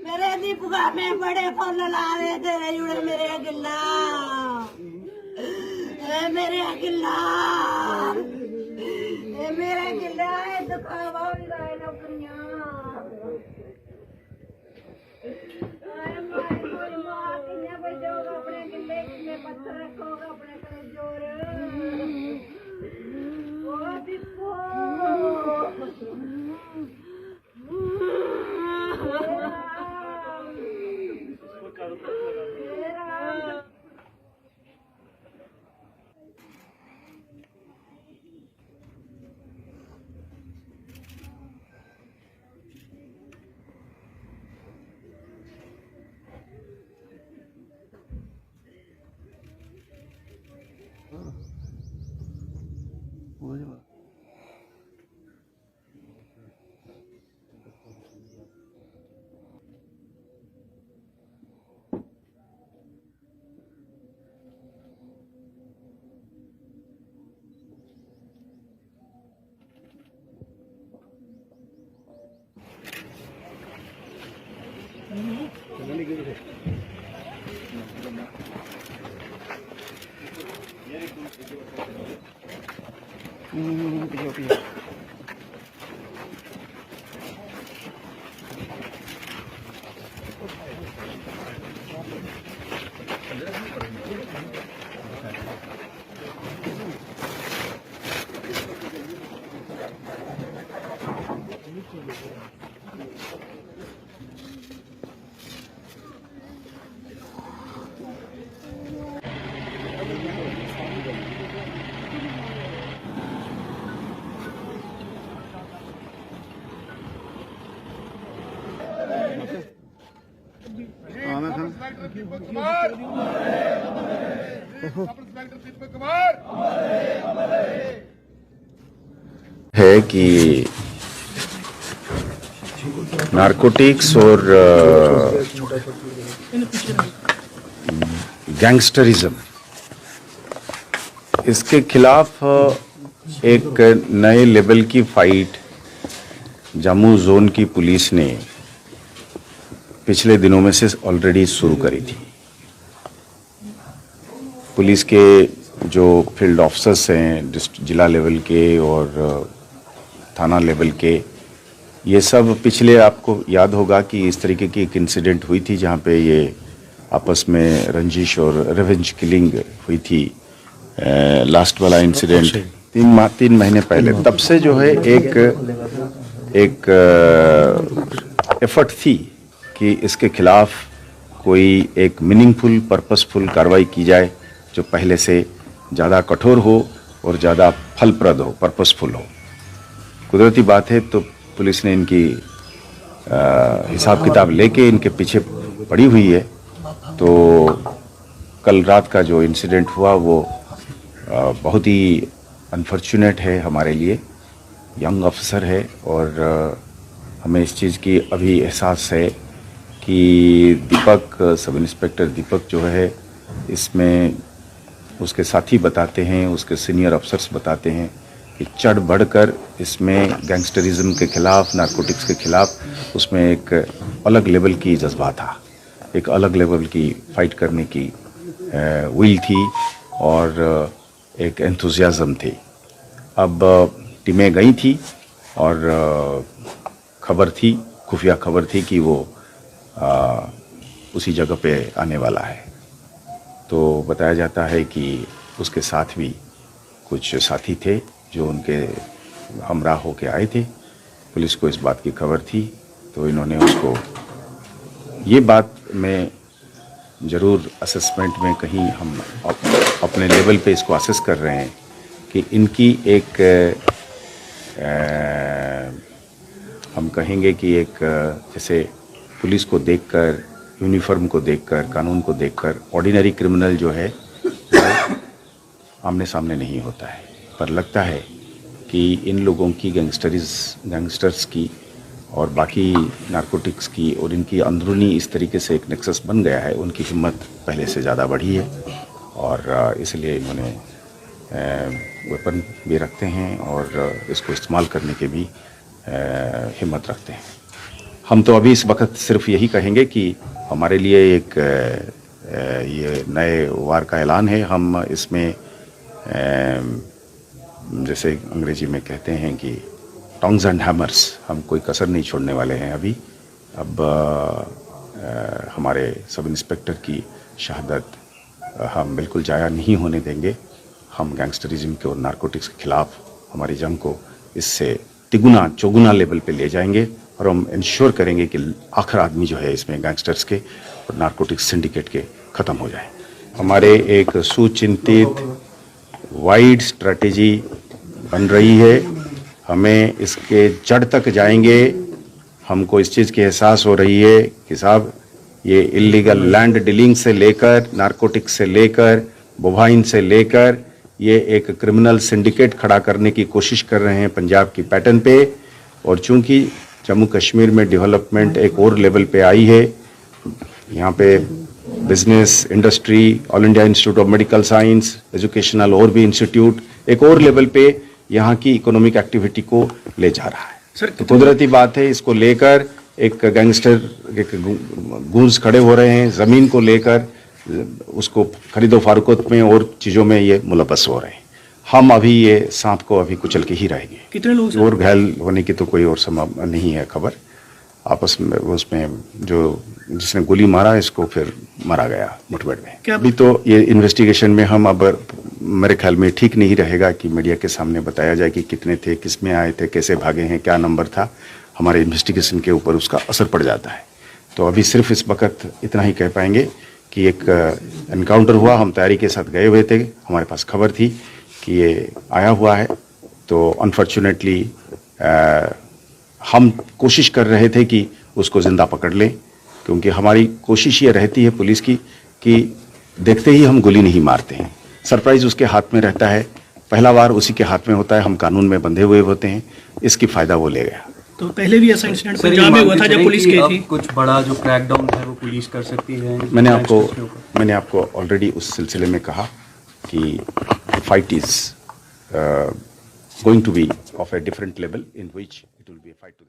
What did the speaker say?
मेरे दीपुआ में बड़े फूल लावे तेरे जुड़े मेरे गिल्ला मेरे गिल्ला मेरे गिल्ला दिखावा भी लाए नौकरियां अपने गिल्ले में पत्थर रखोगा अपने जोर ओ दीपू है कि नारकोटिक्स और गैंगस्टरिज्म इसके खिलाफ एक नए लेवल की फाइट जम्मू जोन की पुलिस ने पिछले दिनों में से ऑलरेडी शुरू करी थी। पुलिस के जो फील्ड ऑफिसर्स हैं जिला लेवल के और थाना लेवल के, ये सब पिछले, आपको याद होगा कि इस तरीके की एक इंसिडेंट हुई थी जहाँ पे ये आपस में रंजिश और रिवेंज किलिंग हुई थी, लास्ट वाला इंसिडेंट 3 महीने पहले, तब से जो है एक एफर्ट थी कि इसके खिलाफ कोई एक मीनिंगफुल पर्पसफुल कार्रवाई की जाए जो पहले से ज़्यादा कठोर हो और ज़्यादा फलप्रद हो, पर्पसफुल हो। कुदरती बात है तो पुलिस ने इनकी हिसाब किताब लेके इनके पीछे पड़ी हुई है। तो कल रात का जो इंसिडेंट हुआ वो बहुत ही अनफॉर्चुनेट है हमारे लिए। यंग अफसर है और हमें इस चीज़ की अभी एहसास है कि दीपक, सब इंस्पेक्टर दीपक जो है, इसमें उसके साथी बताते हैं, उसके सीनियर अफसर्स बताते हैं कि चढ़ बढ़कर इसमें गैंगस्टरिज्म के खिलाफ, नारकोटिक्स के खिलाफ उसमें एक अलग लेवल की जज्बा था, एक अलग लेवल की फाइट करने की विल थी और एक एंथुजियाज्म थी। अब टीमें गई थी और खबर थी, खुफिया खबर थी कि वो उसी जगह पे आने वाला है। तो बताया जाता है कि उसके साथ भी कुछ साथी थे जो उनके हमरा होके आए थे। पुलिस को इस बात की खबर थी तो इन्होंने उसको, ये बात में ज़रूर असेसमेंट में कहीं हम अपने लेवल पे इसको असेस कर रहे हैं कि इनकी एक हम कहेंगे कि एक जैसे पुलिस को देखकर, यूनिफॉर्म को देखकर, कानून को देखकर ऑर्डिनरी क्रिमिनल जो है आमने सामने नहीं होता है, पर लगता है कि इन लोगों की गैंगस्टर्स की और बाकी नारकोटिक्स की और इनकी अंदरूनी इस तरीके से एक नेक्सस बन गया है, उनकी हिम्मत पहले से ज़्यादा बढ़ी है और इसलिए इन्होंने वेपन भी रखते हैं और इसको इस्तेमाल करने के भी हिम्मत रखते हैं। हम तो अभी इस वक्त सिर्फ यही कहेंगे कि हमारे लिए एक ये नए वार का ऐलान है। हम इसमें जैसे अंग्रेजी में कहते हैं कि टोंग्स एंड हैमर्स, हम कोई कसर नहीं छोड़ने वाले हैं अभी। अब हमारे सब इंस्पेक्टर की शहादत हम बिल्कुल जाया नहीं होने देंगे। हम गैंगस्टरिज्म के और नारकोटिक्स के खिलाफ हमारी जंग को इससे तिगुना चौगुना लेवल पे ले जाएंगे और हम इंश्योर करेंगे कि आखिर आदमी जो है इसमें गैंगस्टर्स के और नारकोटिक्स सिंडिकेट के ख़त्म हो जाए। हमारे एक सुचिंतित वाइड स्ट्रेटेजी बन रही है, हमें इसके जड़ तक जाएंगे। हमको इस चीज़ की एहसास हो रही है कि साहब ये इलीगल लैंड डीलिंग से लेकर, नारकोटिक्स से लेकर, बोवाइन से लेकर ये एक क्रिमिनल सिंडिकेट खड़ा करने की कोशिश कर रहे हैं पंजाब की पैटर्न पे। और चूंकि जम्मू कश्मीर में डेवलपमेंट एक और लेवल पे आई है, यहाँ पे business, industry, all India institute of medical science, educational और भी इंस्टीट्यूट एक और लेवल पे यहाँ की इकोनॉमिक एक्टिविटी को ले जा रहा है। तो कुदरती बात है, इसको लेकर एक गैंगस्टर गूंज खड़े हो रहे हैं, ज़मीन को लेकर उसको खरीदो फारुकत में और चीज़ों में ये मुलव्वस हो रहे हैं। हम अभी ये सांप को अभी कुचल के ही रहेंगे। कितने लोग और घायल होने की तो कोई और संभव नहीं है खबर। आपस में उसमें जो जिसने गोली मारा इसको फिर मारा गया मुठभेड़ में। अभी तो ये इन्वेस्टिगेशन में हम अब मेरे ख्याल में ठीक नहीं रहेगा कि मीडिया के सामने बताया जाए कि कितने थे, किस में आए थे, कैसे भागे हैं, क्या नंबर था। हमारे इन्वेस्टिगेशन के ऊपर उसका असर पड़ जाता है। तो अभी सिर्फ इस वक्त इतना ही कह पाएंगे कि एक एनकाउंटर हुआ, हम तैयारी के साथ गए हुए थे, हमारे पास खबर थी कि ये आया हुआ है। तो अनफॉर्चुनेटली हम कोशिश कर रहे थे कि उसको ज़िंदा पकड़ लें, क्योंकि हमारी कोशिश ये रहती है पुलिस की कि देखते ही हम गोली नहीं मारते हैं। सरप्राइज़ उसके हाथ में रहता है, पहला वार उसी के हाथ में होता है, हम कानून में बंधे हुए होते हैं, इसकी फ़ायदा वो ले गया। तो पहले भी ऐसा इंसिडेंट पंजाब में हुआ था जब पुलिस गई थी। कुछ बड़ा जो क्रैकडाउन है वो पुलिस कर सकती है। मैंने आपको ऑलरेडी उस सिलसिले में कहा कि fight is going to be of a different level in which it will be a fight to